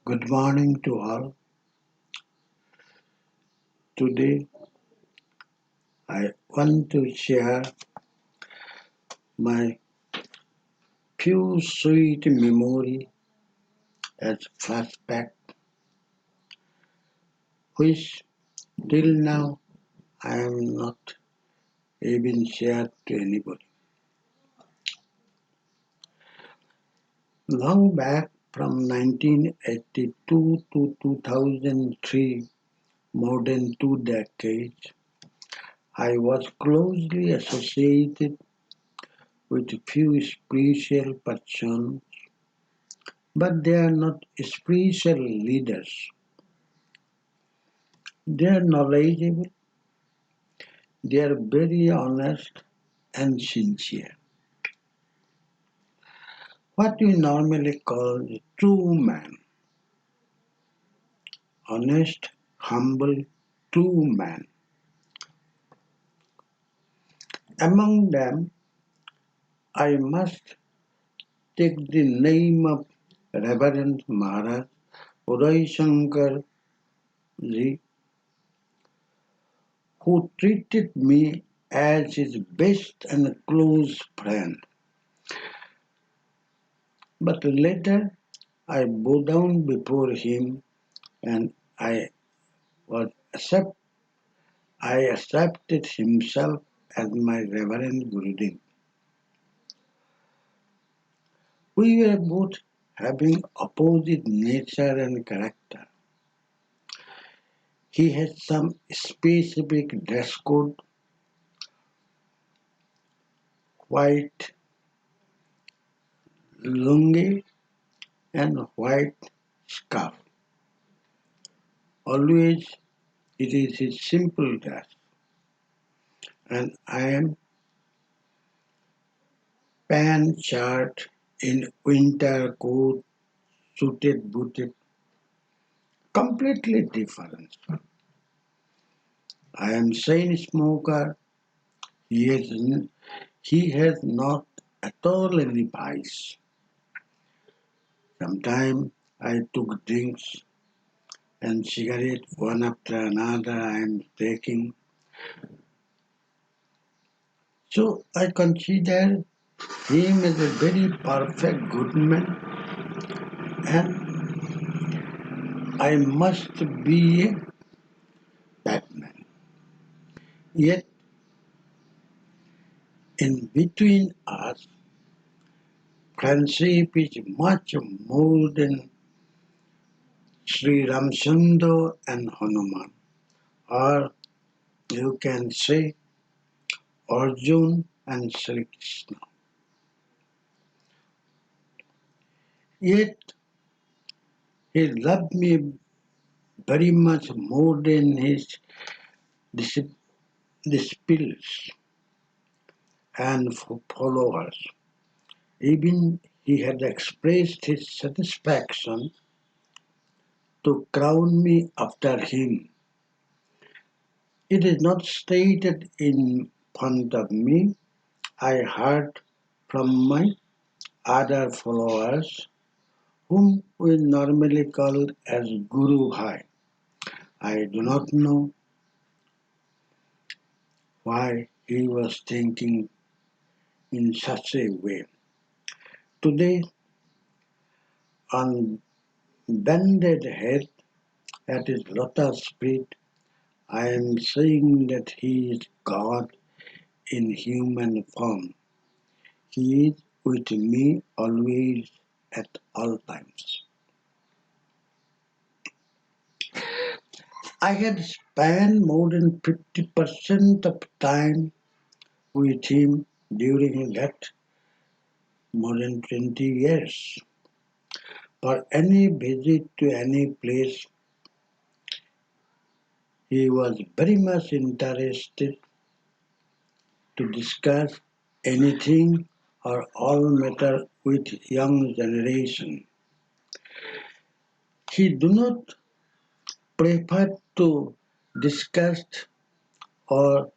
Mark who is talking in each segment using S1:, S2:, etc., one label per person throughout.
S1: Good morning to all. Today I want to share my few sweet memory as flashback which till now I am not even shared to anybody. Long back from 1982 to 2003, more than 2 decades, I was closely associated with few spiritual persons, but they are not spiritual leaders. They are knowledgeable, they are very honest and sincere. What we normally call a true man, honest, humble, true man. Among them, I must take the name of Reverend Maharaj Uday Shankar ji, who treated me as his best and close friend. But later, I bowed down before him and was accept, I accepted himself as my Reverend Gurudev. We were both having opposite nature and character. He had some specific dress code, white lungi and white scarf. Always it is his simple dress, and I am pant shirt in winter coat, suited booted, completely different. I am chain smoker. He has, he has not at all any vice. Sometimes I took drinks and cigarette one after another I am taking. So I consider him as a very perfect good man and I must be a bad man. Yet in between us, friendship is much more than Sri Ramchandra and Hanuman, or you can say Arjun and Sri Krishna. Yet he loved me very much more than his disciples and followers. Even he had expressed his satisfaction to crown me after him. It is not stated in front of me. I heard from my other followers, whom we normally call as Guru Bhai. I do not know why he was thinking in such a way. Today, on bended head at his lotus feet, I am saying that he is God in human form. He is with me always at all times. I had spent more than 50% of time with him during that more than 20 years. For any visit to any place, he was very much interested to discuss anything or all matter with young generation. He do not prefer to discuss or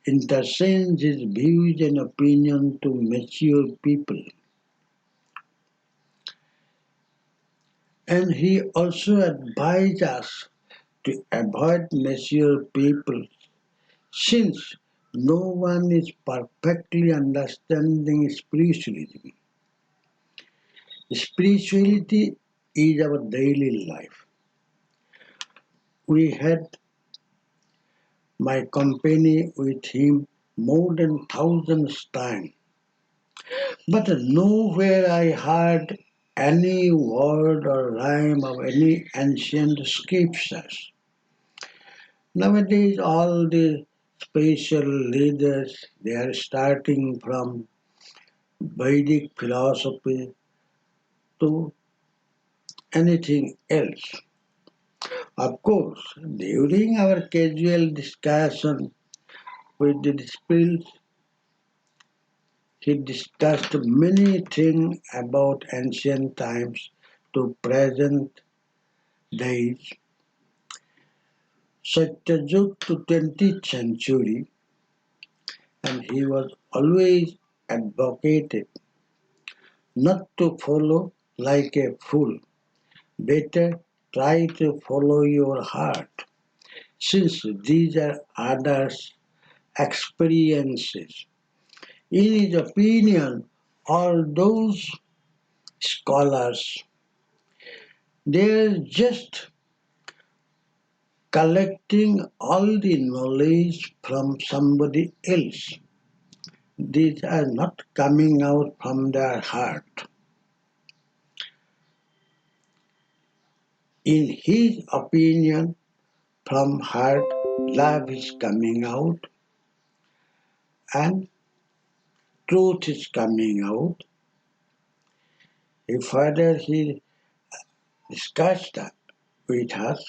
S1: interchange his views and opinions to mature people. And he also advised us to avoid mature people since no one is perfectly understanding spiritualism. Spirituality is our daily life. We had my company with him more than thousands times, but nowhere I heard any word or rhyme of any ancient scriptures. Nowadays, all the spiritual leaders they are starting from Vedic philosophy to anything else. Of course, during our casual discussion with the disciples, he discussed many things about ancient times to present days, Satyajug to 20th century, and he was always advocated not to follow like a fool. Better try to follow your heart, since these are others' experiences. In his opinion, all those scholars, they're just collecting all the knowledge from somebody else. These are not coming out from their heart. In his opinion, from heart, love is coming out and truth is coming out. If further he discussed that with us,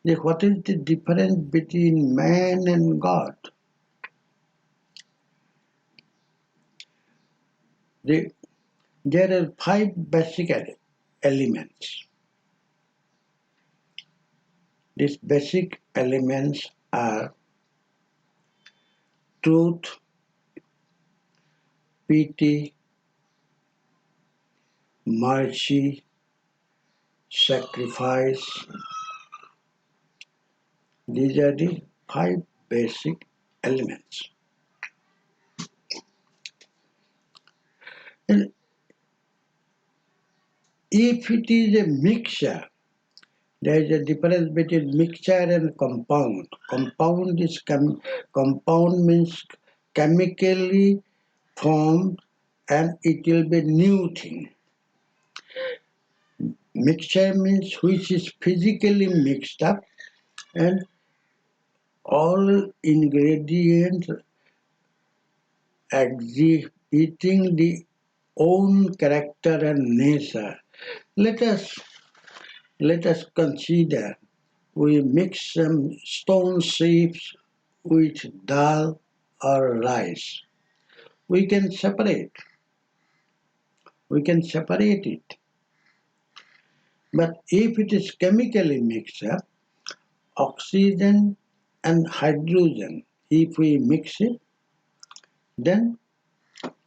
S1: that what is the difference between man and God? The, there are five basic elements. These basic elements are truth, pity, mercy, sacrifice. These are the five basic elements. And if it is a mixture, there is a difference between mixture and compound. Compound means chemically formed and it will be new thing. Mixture means which is physically mixed up and all ingredients exhibiting the own character and nature. Let us let us consider we mix some stone shapes with dal or rice. We can separate. We can separate it. But if it is chemically mixed up, oxygen and hydrogen, if we mix it, then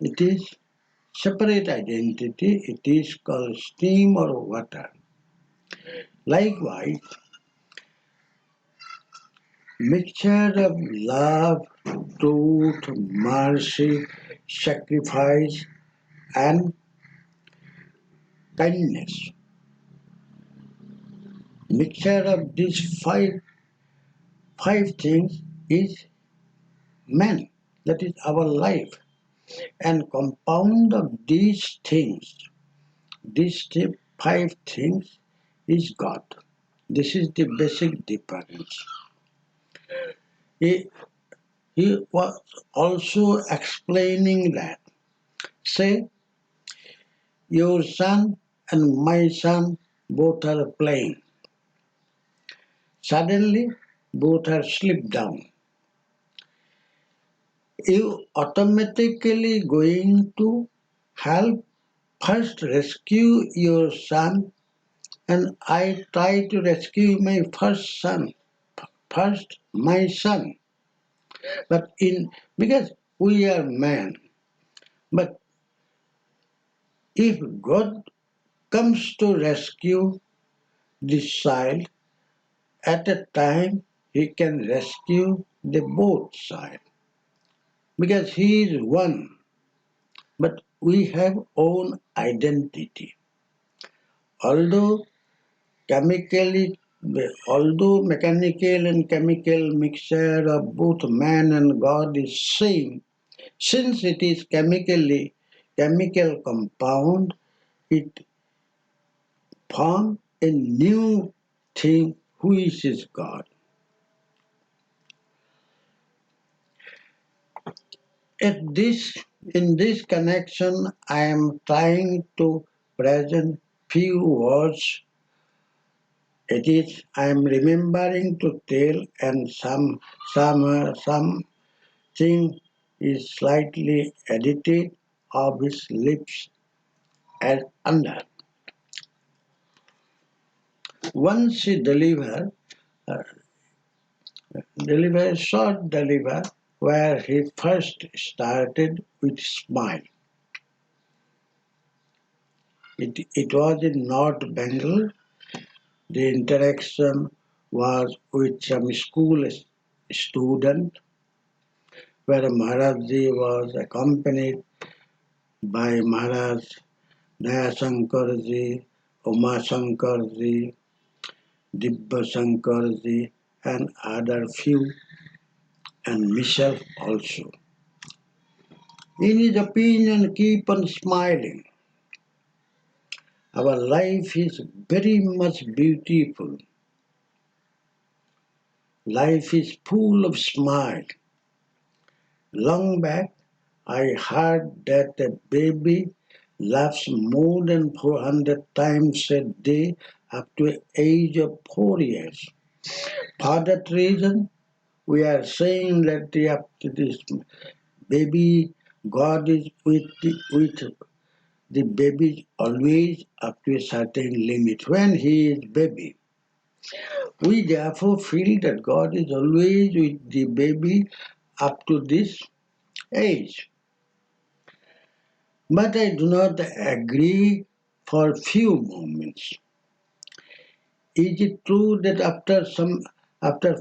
S1: it is separate identity. It is called steam or water. Likewise, mixture of love, truth, mercy, sacrifice, and kindness. Mixture of these five things is man. That is our life. And compound of these five things is God. This is the basic difference. He, he was also explaining that. Say, your son and my son both are playing. Suddenly, both are slipped down. You automatically going to help first rescue your son and I try to rescue my first my son. But in because we are man, but if God comes to rescue this child, at a time he can rescue the both sides because he is one, but we have own identity. Although chemically, although mechanical and chemical mixture of both man and God is same, since it is chemical compound, it form a new thing which is God. At this in this connection I am trying to present few words. It is I am remembering to tell and something is slightly edited of his lips as under. Once he uh, deliver short deliver where he first started with smile. It was in North Bengal. The interaction was with some school student where Maharajji was accompanied by Maharaj Dayashankarji, Umashankarji, Dibbashankarji and other few and myself also. In his opinion, keep on smiling. Our life is very much beautiful. Life is full of smile. Long back, I heard that a baby laughs more than 400 times a day up to the age of 4 years. For that reason, we are saying that up to this baby, God is with the baby always up to a certain limit when he is baby. We therefore feel that God is always with the baby up to this age. But I do not agree for few moments. Is it true that after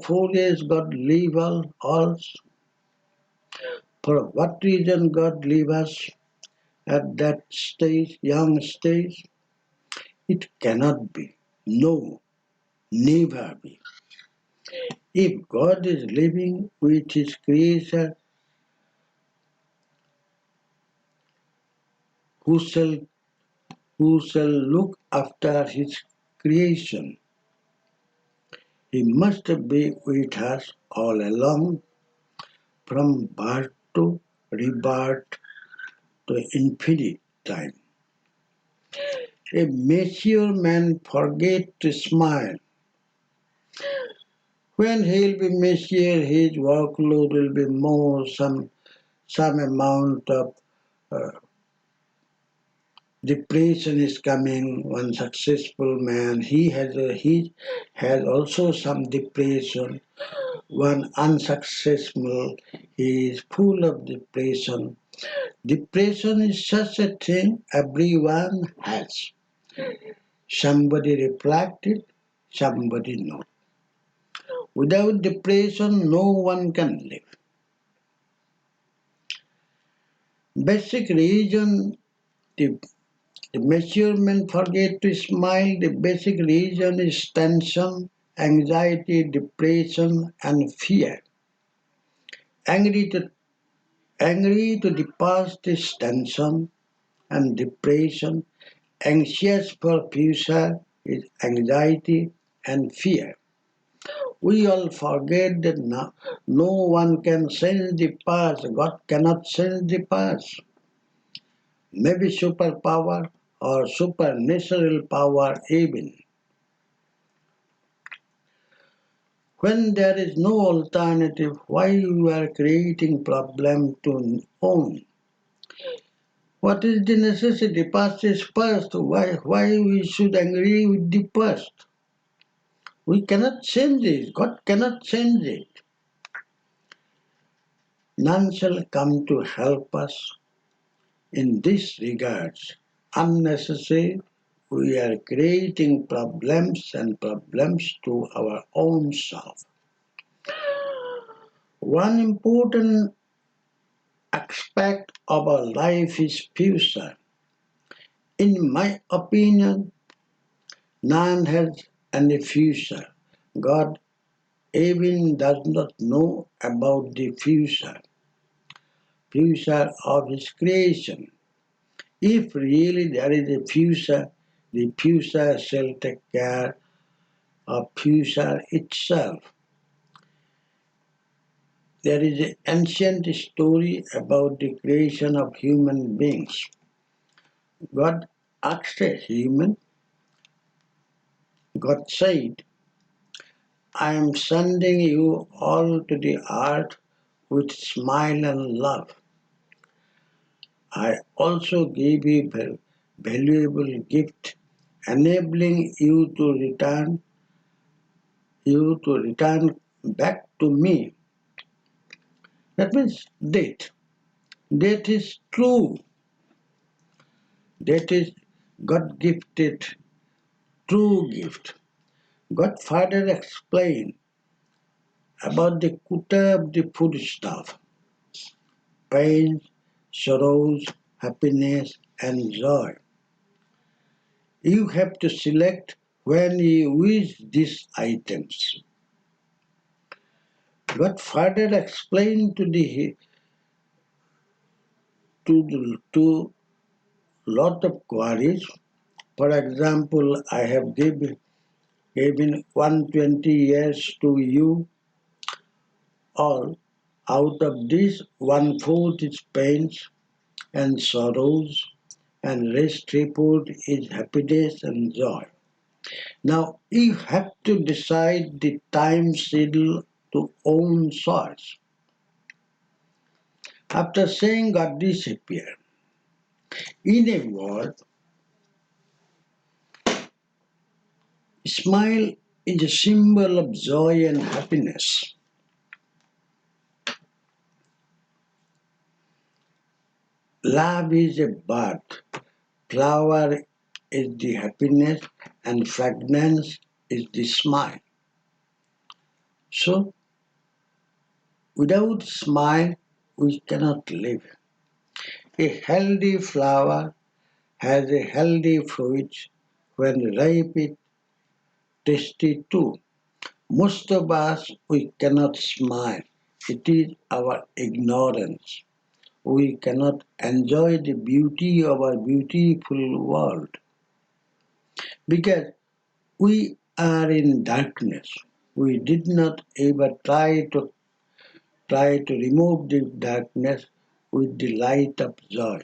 S1: 4 years God leave all? For what reason God leave us at that stage, young stage? It cannot be. No, never be. If God is living with his creator, who shall who shall look after his creation? He must be with us all along, from birth to rebirth to infinite time. A mature man forgets to smile. When he'll be mature, his workload will be more, some amount of uh, depression is coming. One successful man, he has also some depression. One unsuccessful, he is full of depression. Depression is such a thing everyone has. Somebody reflected, somebody not. Without depression, no one can live. Basic reason, the, the mature men forget to smile. The basic reason is tension, anxiety, depression, and fear. Angry to, angry to the past is tension and depression. Anxious for future is anxiety and fear. We all forget that no one can change the past. God cannot change the past. Maybe superpower or supernatural power even. When there is no alternative, why you are creating problem to own? What is the necessity? Past is past. Why we should agree with the past? We cannot change it. God cannot change it. None shall come to help us in this regards. Unnecessary we are creating problems and problems to our own self. One important aspect of our life is future. In my opinion, none has any future. God even does not know about the future of His creation. If really there is a future, the future shall take care of future itself. There is an ancient story about the creation of human beings. God asked a human, God said, I am sending you all to the earth with smile and love. I also gave you a valuable gift, enabling you to return back to me. That means death. Death is true. That is God gifted true gift. God further explained about the quota of the food stuff, pain, sorrows, happiness, and joy. You have to select when you wish these items. God further explained to lot of queries. For example, I have given 120 years to you all. Out of this, one fourth is pains and sorrows, and rest report is happiness and joy. Now you have to decide the time schedule to own choice. After saying God disappeared, in a word, smile is a symbol of joy and happiness. Love is a bud, flower is the happiness, and fragrance is the smile. So, without smile, we cannot live. A healthy flower has a healthy fruit. When ripe, it tasty too. Most of us, we cannot smile. It is our ignorance. We cannot enjoy the beauty of our beautiful world because we are in darkness. We did not ever try to remove the darkness with the light of joy.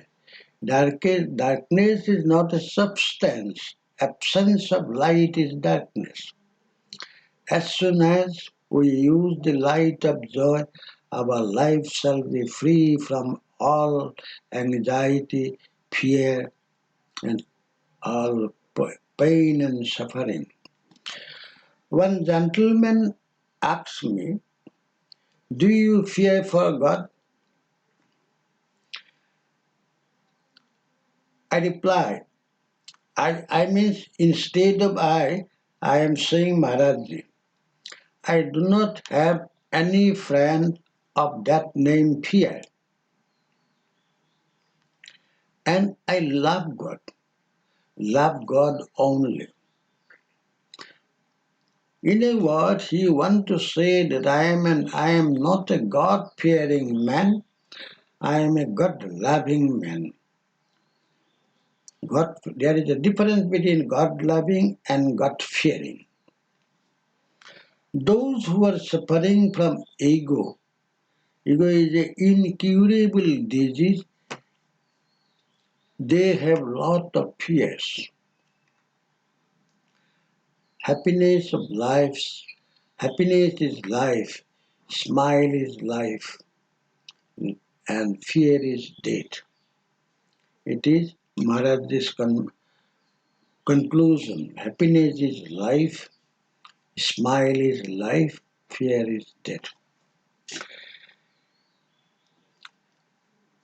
S1: Darkness is not a substance. Absence of light is darkness. As soon as we use the light of joy, our life shall be free from all anxiety, fear, and all pain and suffering. One gentleman asked me, do you fear for God? I replied, I mean, instead of I am saying Maharajji. I do not have any friend of that name fear, and I love God only. In a word, he wants to say that I am not a God-fearing man, I am a God-loving man. There is a difference between God-loving and God-fearing. Those who are suffering from ego is an incurable disease, they have lot of fears. Happiness of life, happiness is life, smile is life, and fear is death. It is Maharaj's conclusion. Happiness is life, smile is life, fear is death.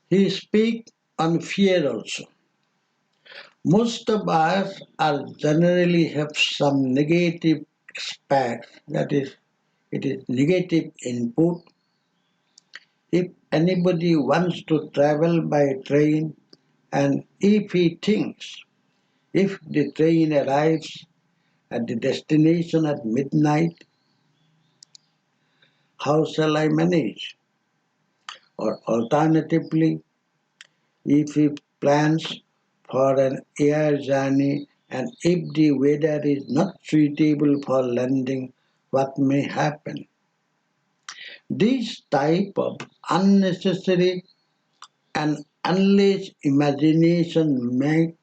S1: He speaks on fear also. Most of us are generally have some negative aspects, that is, it is negative input. If anybody wants to travel by train and if he thinks if the train arrives at the destination at midnight, how shall I manage? Or alternatively, if he plans for an air journey and if the weather is not suitable for landing, what may happen? This type of unnecessary and unleashed imagination make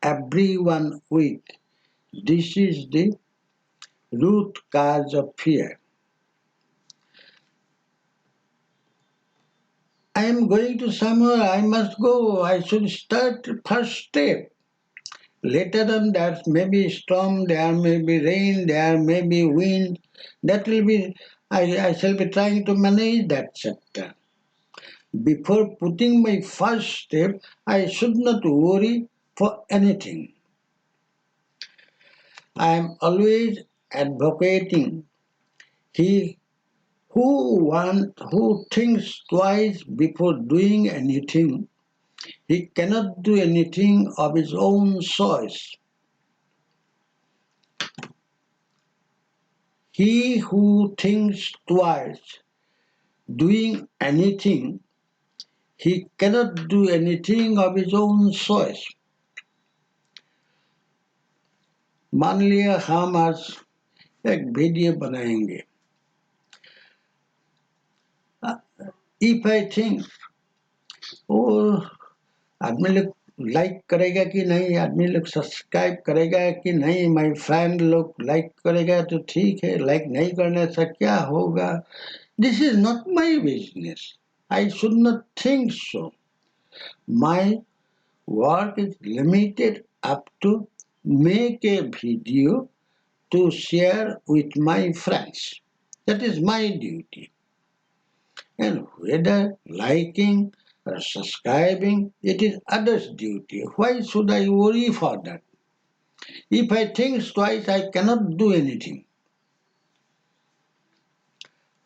S1: everyone weak. This is the root cause of fear. I am going to somewhere, I must go, I should start first step. Later on there may be storm, there may be rain, there may be wind. That will be, I shall be trying to manage that chapter. Before putting my first step, I should not worry for anything. I am always advocating he who thinks twice before doing anything, he cannot do anything of his own choice. He who thinks twice doing anything, he cannot do anything of his own choice. मान लिया हम आज एक video बनाएंगे. If I think, oh, आदमी लोग like करेगा कि नहीं, आदमी लोग सब्सक्राइब करेगा कि नहीं, माय फ्रेंड लोग लाइक करेगा तो ठीक है, लाइक नहीं करने से क्या होगा? This is not my business. I should not think so. My work is limited up to make a video to share with my friends. That is my duty. And whether liking or subscribing, it is others' duty. Why should I worry for that? If I think twice, I cannot do anything.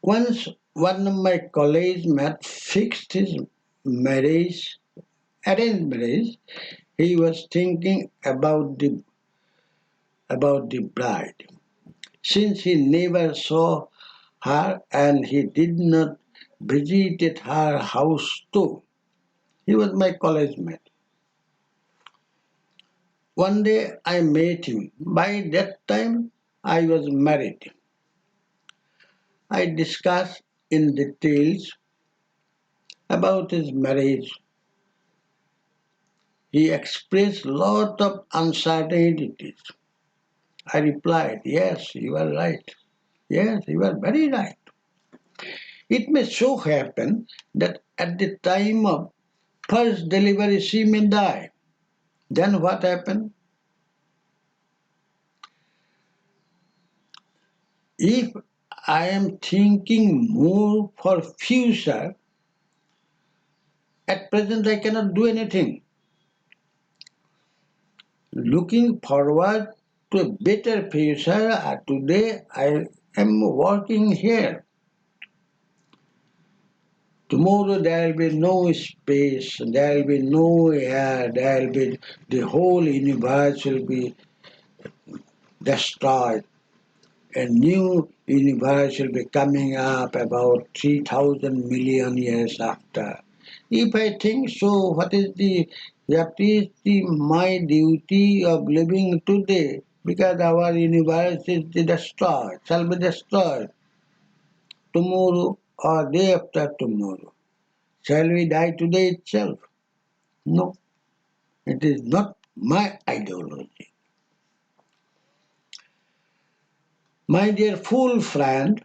S1: Once one of my college mates fixed his marriage, arranged marriage. He was thinking about the bride. Since he never saw her and he did not visit her house too. He was my college mate. One day I met him. By that time I was married. I discussed in details about his marriage. He expressed lot of uncertainties. I replied, yes, you are right. Yes, you are very right. It may so happen that at the time of first delivery she may die. Then what happened? If I am thinking more for future, at present I cannot do anything. Looking forward to a better future, today I am working here. Tomorrow there will be no space, there will be no air, there will be the whole universe will be destroyed. A new universe will be coming up about 3,000 million years after. If I think so, what is my duty of living today? Because our universe is destroyed, shall be destroyed tomorrow or day after tomorrow. Shall we die today itself? No, it is not my ideology. My dear fool friend,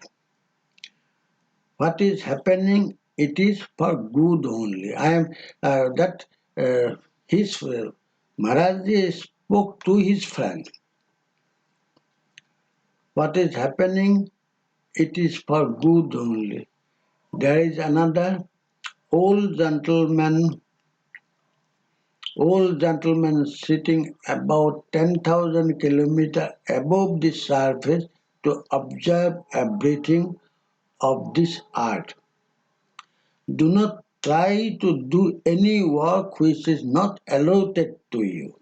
S1: what is happening, it is for good only. I am that his Maharaj spoke to his friend. What is happening, it is for good only. There is another old gentleman old gentleman sitting about 10,000 kilometers above the surface to observe everything of this art. Do not try to do any work which is not allotted to you.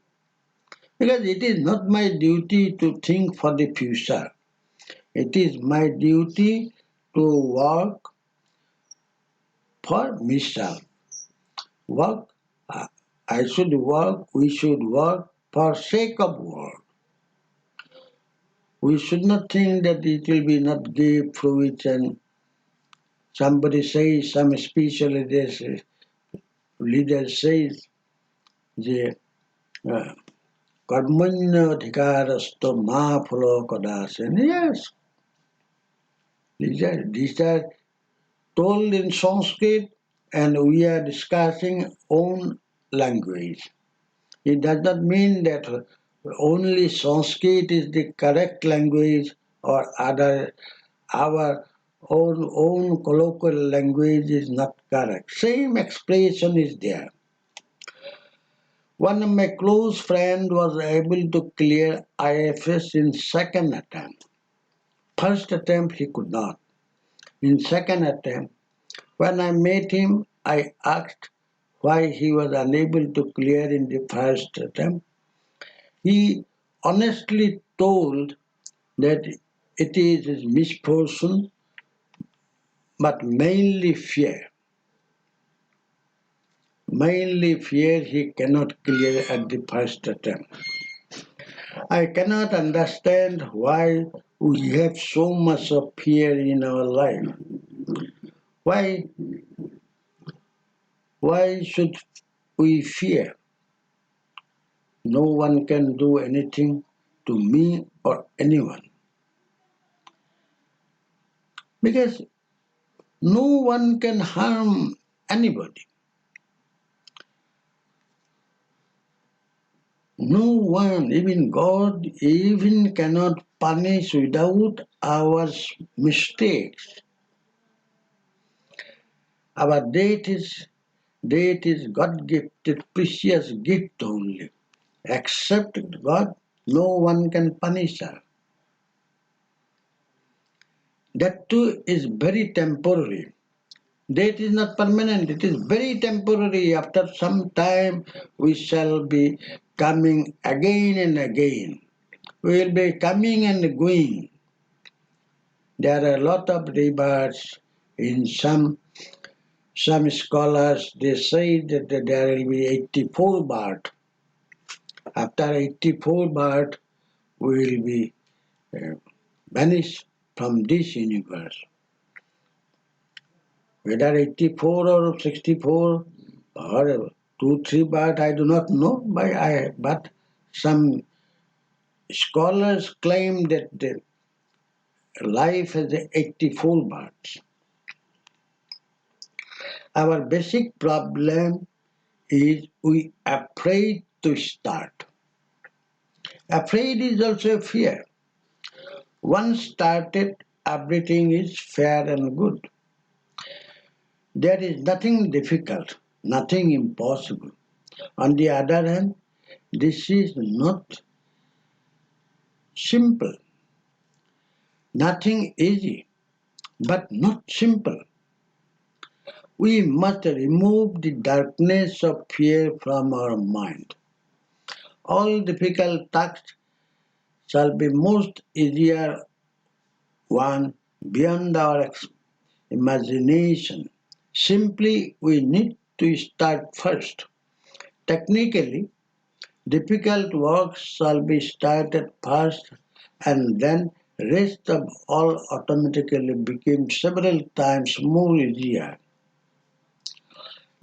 S1: Because it is not my duty to think for the future. It is my duty to work for myself. Work, I should work, we should work for sake of work. We should not think that it will be not give fruits and somebody says, some spiritual leader says, যে কর্মণ্য অধিকারস্থ মা ফল কদাসেন. Yes, these are told in Sanskrit and we are discussing own language. It does not mean that only Sanskrit is the correct language or our own colloquial language is not correct. Same expression is there. One of my close friends was able to clear IFS in second attempt. First attempt he could not. In second attempt, when I met him, I asked why he was unable to clear in the first attempt. He honestly told that it is his misfortune, but mainly fear. Mainly fear he cannot clear at the first attempt. I cannot understand why we have so much of fear in our life. Why should we fear? No one can do anything to me or anyone. Because no one can harm anybody. No one, even God, even cannot punish without our mistakes. Our death is God-gifted, precious gift only. Except God, no one can punish her. That too is very temporary. Death is not permanent, it is very temporary. After some time, we shall be coming again and again. We will be coming and going. There are a lot of rebirths. In some scholars, they say that there will be 84 births. After 84 births, we will be vanished from this universe. Whether 84 or 64 or 2-3 births, I do not know, but some scholars claim that the life has 84 births. Our basic problem is we afraid to start. Afraid is also a fear. Once started, everything is fair and good. There is nothing difficult, nothing impossible. On the other hand, this is not simple. Nothing easy, but not simple. We must remove the darkness of fear from our mind. All difficult tasks shall be most easier one beyond our imagination. Simply, we need to start first. Technically, difficult work shall be started first and then rest of all automatically became several times more easier.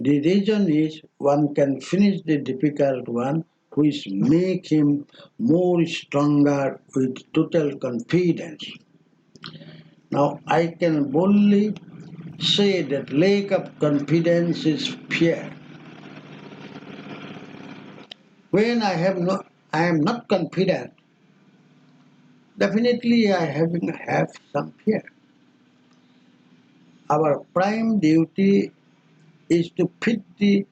S1: The reason is one can finish the difficult one which make him more stronger with total confidence. Now I can boldly say that lack of confidence is fear. When I am not confident, definitely I have some fear. Our prime duty is to fit the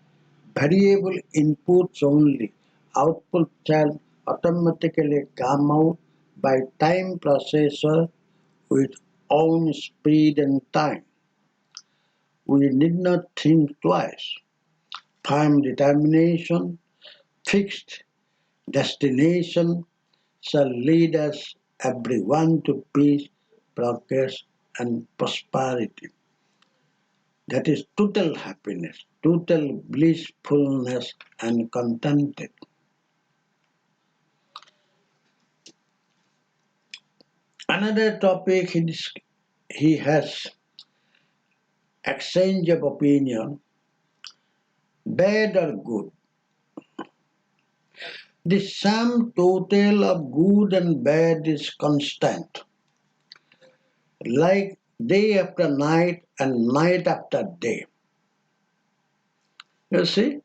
S1: variable inputs only. Output shall automatically come out by time processor with own speed and time. We need not think twice. Time determination, fixed destination shall lead us everyone to peace, progress and prosperity. That is total happiness, total blissfulness and contented. Another topic he has exchange of opinion, bad or good. The sum total of good and bad is constant, like day after night and night after day. You see,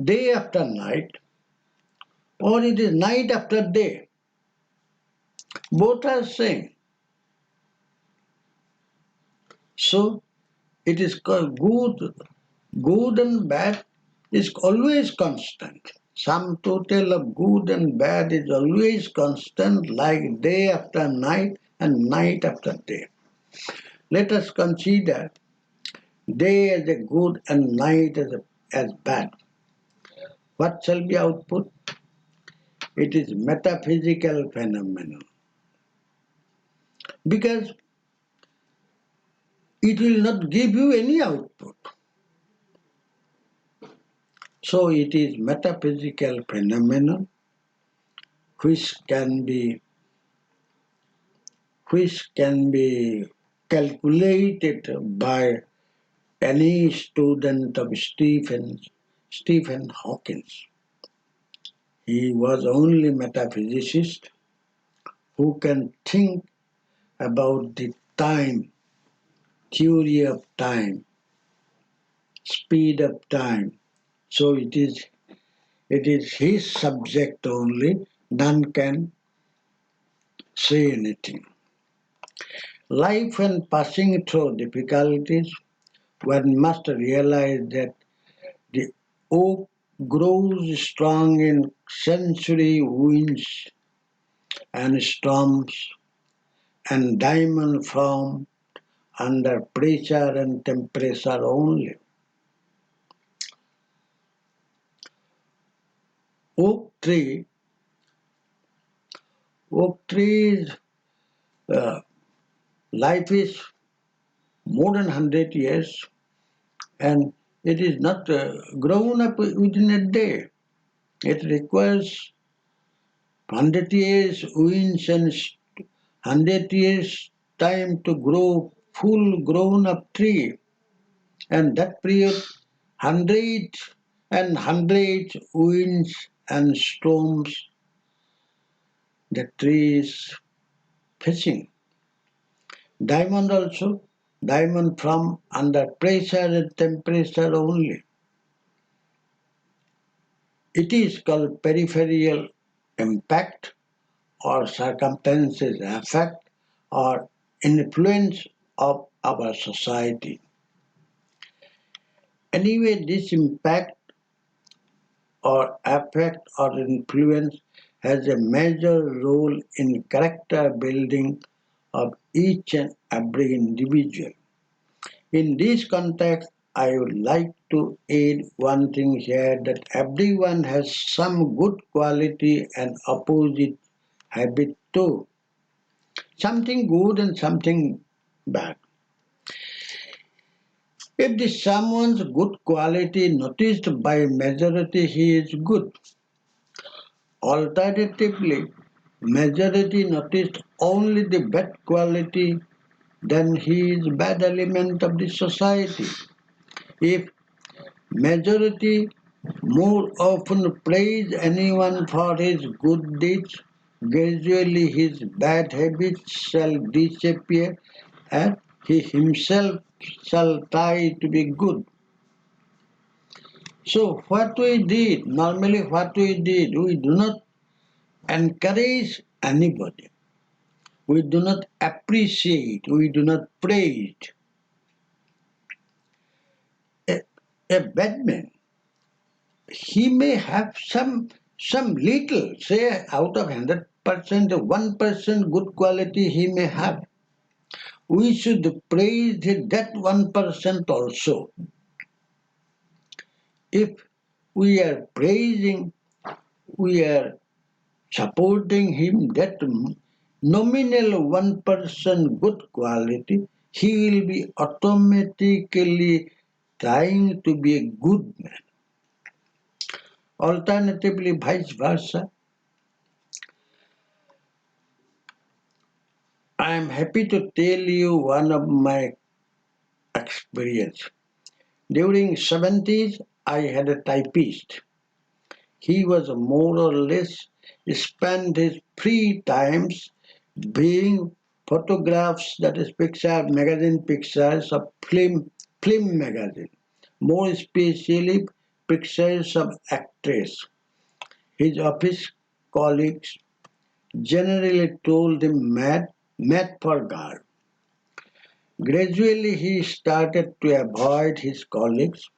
S1: day after night, or it is night after day, both are same. So it is good and bad is always constant. Sum total of good and bad is always constant, like day after night and night after day. Let us consider day as a good and night as bad. What shall be output? It is metaphysical phenomenon. Because it will not give you any output. So it is metaphysical phenomenon which can be calculated by any student of Stephen Hawking. He was only metaphysicist who can think about the time, theory of time, speed of time. So it is his subject only, none can say anything. Life when passing through difficulties, one must realize that the oak grows strong in century winds and storms, and diamond form under pressure and temperature only. Oak tree, oak tree's uh, life is more than 100 years, and it is not grown up within a day. It requires 100 years winds and 100 years time to grow full grown up tree. And that period, hundreds and hundreds winds and storms the tree is facing. Diamond also, diamond from under pressure and temperature only. It is called peripheral impact or circumstances affect or influence of our society. Anyway, this impact or affect or influence has a major role in character building of each and every individual. In this context, I would like to add one thing here that everyone has some good quality and opposite habit too. Something good and something bad. If the someone's good quality noticed by majority, he is good. Alternatively, majority noticed only the bad quality, then he is bad element of the society. If majority more often praise anyone for his good deeds, gradually his bad habits shall disappear and he himself shall try to be good. So we do not encourage anybody. We do not appreciate, we do not praise. A bad man, he may have some little, say out of 100%, 1% good quality he may have. We should praise that 1% also. If we are praising, we are supporting him, that nominal 1% good quality, he will be automatically trying to be a good man. Alternatively, vice versa, I am happy to tell you one of my experience. During 70s, I had a typist. He was more or less spent his free times being photographs, that is magazine pictures of film magazine, more especially pictures of actress. His office colleagues generally told him mad for God. Gradually he started to avoid his colleagues.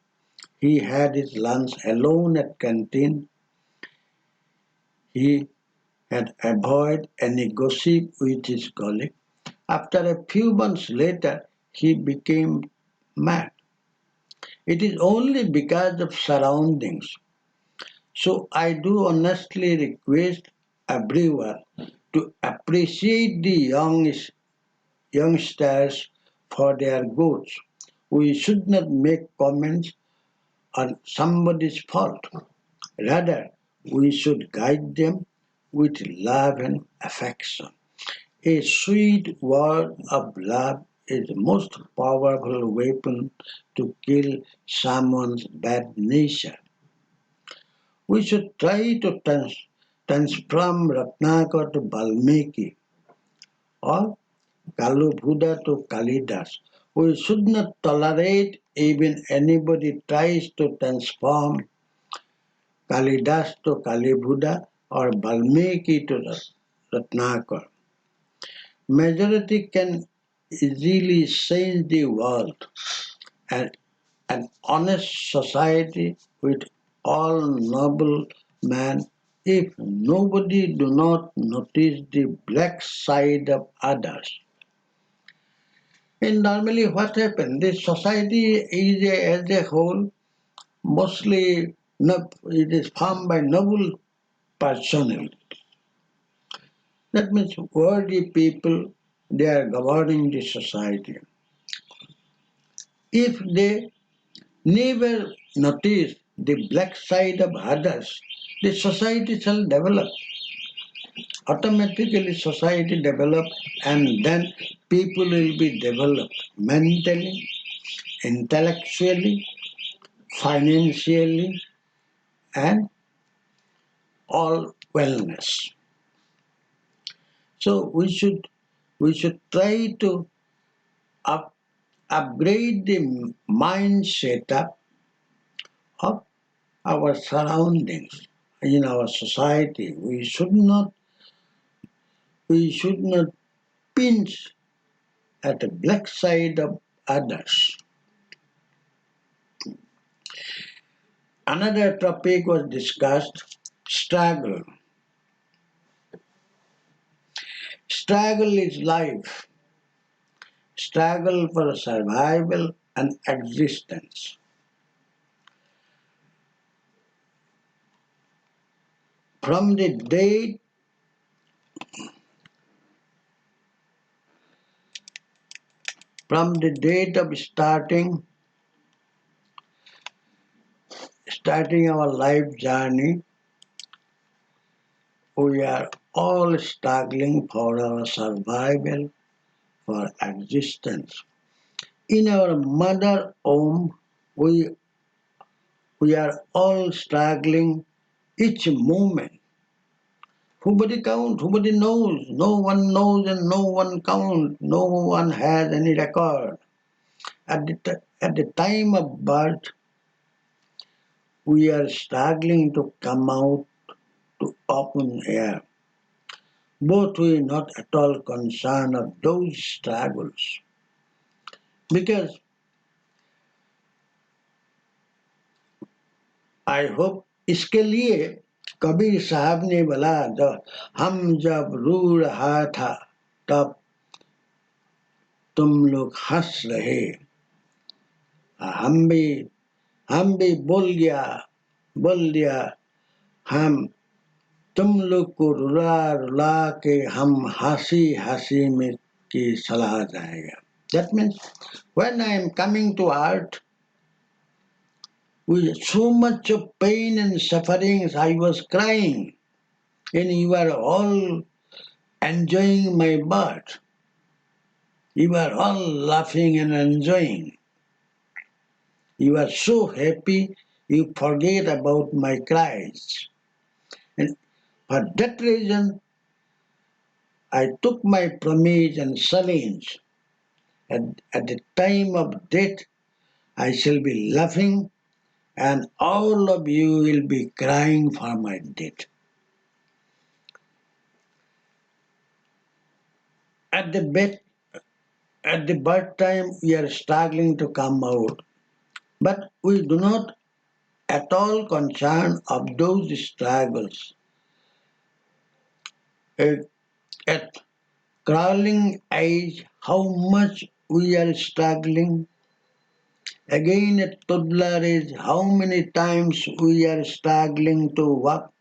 S1: He had his lunch alone at canteen. He had avoided any gossip with his colleague. After a few months later, he became mad. It is only because of surroundings. So I do honestly request everyone to appreciate the youngsters for their goods. We should not make comments on somebody's fault. Rather, we should guide them with love and affection. A sweet word of love is the most powerful weapon to kill someone's bad nature. We should try to transform Ratnakar to Valmiki or Kalubhuda to Kalidas. We should not tolerate even anybody tries to transform Kalidas to Kalibhuda or Valmiki to Ratnakar. Majority can easily change the world, and an honest society with all noble men, if nobody do not notice the black side of others. And normally what happens? The society is as a whole mostly it is formed by noble personnel. That means worthy people, they are governing the society. If they never notice the black side of others, the society shall develop. Automatically society develop, and then people will be developed mentally, intellectually, financially, and all wellness. So we should try to up, upgrade the mind setup of our surroundings in our society. We should not pinch at the black side of others. Another topic was discussed: struggle. Struggle is life. Struggle for survival and existence. From the day from the date of starting our life journey, we are all struggling for our survival, for existence. In our mother home, we are all struggling each moment. Nobody knows, no one knows and no one counts, no one has any record. At the time of birth, we are struggling to come out to open air. Both we are not at all concerned of those struggles. Because I hope इसके लिए कबीर साहब ने बोला, जब रो रहा था तब तुम लोग हंस रहे, हम भी हम भी बोल दिया, हम तुम लोग को रुला रुला के हम हंसी हंसी में की सलाह जाएगा. That means when I am coming to earth with so much of pain and sufferings, I was crying, and you are all enjoying my birth. You are all laughing and enjoying. You are so happy, you forget about my cries. And for that reason, I took my promise and challenge. At the time of death, I shall be laughing, and all of you will be crying for my death. At the bed, at the birth time, we are struggling to come out, but we do not at all concern of those struggles. At, at crawling age, how much we are struggling. Again, at toddler age, how many times we are struggling to walk.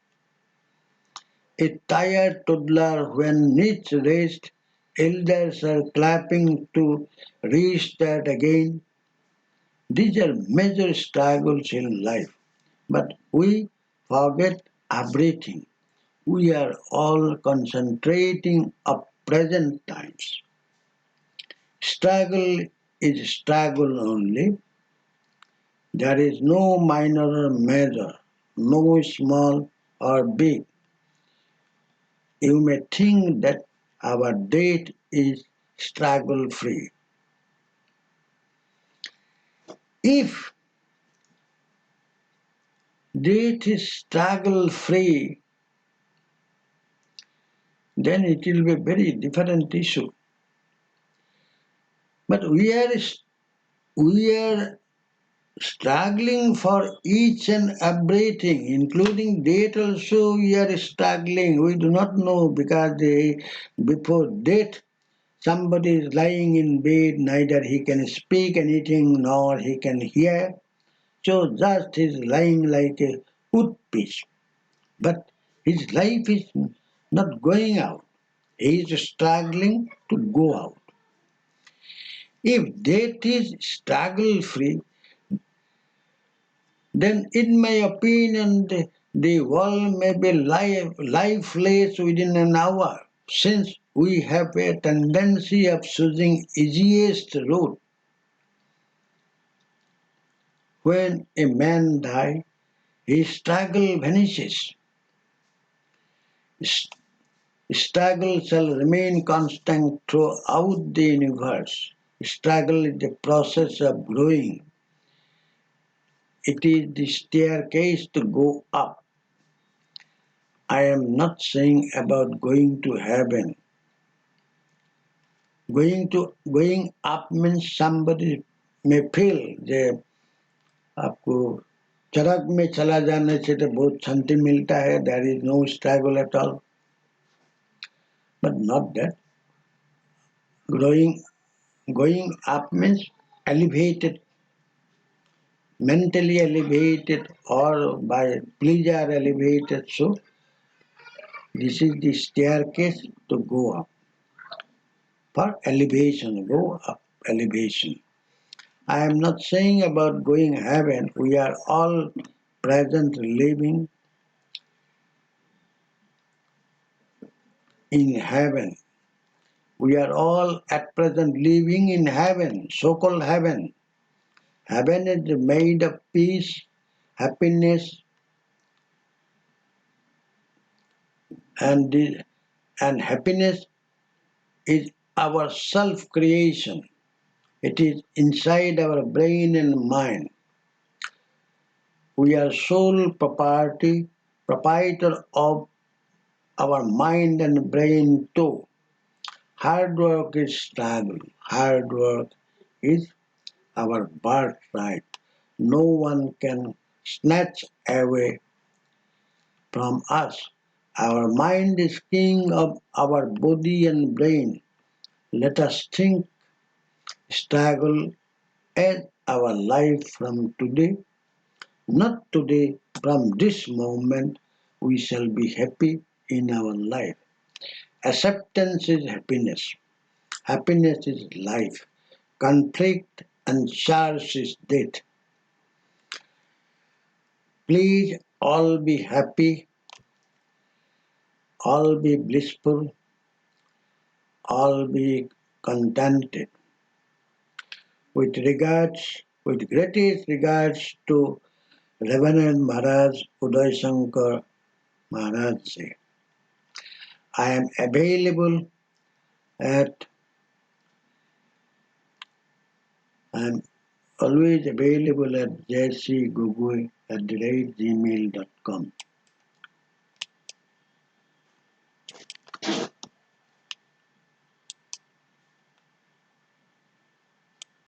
S1: A tired toddler when needs rest, elders are clapping to restart again. These are major struggles in life, but we forget everything. We are all concentrating on present times. Struggle is struggle only. There is no minor or major, no small or big. You may think that our date is struggle free. If date is struggle free, then it will be a very different issue. But we are struggling for each and everything, including date also we are struggling. We do not know because before death somebody is lying in bed, neither he can speak anything nor he can hear. So just he is lying like a wood piece. But his life is not going out. He is struggling to go out. If death is struggle free, then in my opinion the world may be lifeless within an hour, since we have a tendency of choosing easiest route. When a man dies, his struggle vanishes. Struggle shall remain constant throughout the universe. Struggle is the process of growing. It is the staircase to go up. I am not saying about going to heaven. Going up means somebody may feel that आपको चरक में चला जाने से तो बहुत शांति मिलता है. There is no struggle at all. But not that. Going up means elevated, mentally elevated, or by pleasure elevated. So this is the staircase to go up. For elevation, go up, elevation. I am not saying about going heaven. We are all present living in heaven. We are all at present living in heaven, so-called heaven. Heaven is made of peace, happiness, and happiness is our self-creation. It is inside our brain and mind. We are sole proprietor of our mind and brain too. Hard work is struggle. Hard work is our birthright. No one can snatched away from us. Our mind is king of our body and brain. Let us think, struggle, at our life from today. Not today, from this moment, we shall be happy in our life. Acceptance is happiness. Happiness is life. Conflict and charge is death. Please all be happy, all be blissful, all be contented. With greatest regards to Reverend Maharaj Uday Shankar Maharaj Ji. I am available at I am always available at jcgogoi@gmail.com.